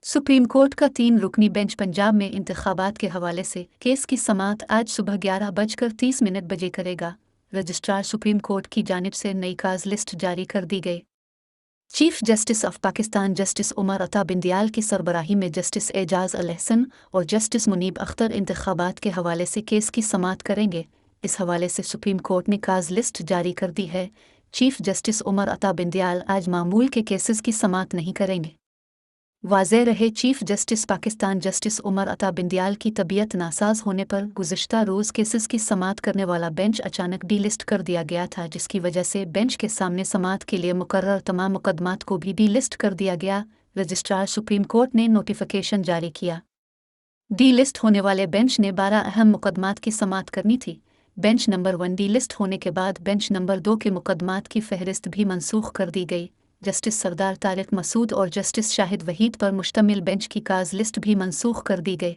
Supreme court का 3 रुकनी bench Punjab में इंतखाबात के हवाले से केस की समाअत आज सुबह 11:30 करेगा। रजिस्ट्रार सुप्रीम कोर्ट की जानिब से नई काज लिस्ट जारी कर दी गई। Chief justice of Pakistan justice Umar Ata Bandial की सरबराही में जस्टिस एजाज अल एहसन और जस्टिस मुनीब अख्तर इंतखाबात के हवाले से केस की समाअत करेंगे। इस हवाले से सुप्रीम कोर्ट ने काज लिस्ट जारी कर दी है। चीफ जस्टिस उमर अता बिंदियाल आज मामूल के केसेस की समाअत नहीं करेंगे। वाज़ेह रहे, chief justice Pakistan justice Umar Ata Bandial की तबीयत नासाज होने पर गुज़िश्ता रोज़ केसेस की समाअत करने वाला बेंच अचानक डीलिस्ट कर दिया गया था, जिसकी वजह से बेंच के सामने समाअत के लिए मुकर्रर तमाम मुकदमात को भी डीलिस्ट कर दिया गया। रजिस्ट्रार सुप्रीम कोर्ट ने नोटिफिकेशन जारी किया। डीलिस्ट होने वाले बेंच ने 12 अहम मुकदमात की समाअत करनी थी। बेंच नंबर 1 डीलिस्ट होने के बाद बेंच नंबर 2 के मुकदमात की फहरिस्त भी मनसूख कर दी गई। जस्टिस सरदार तारिक मसूद और जस्टिस शाहिद वहीद पर मुश्तमिल बेंच की काज लिस्ट भी मनसूख कर दी गई।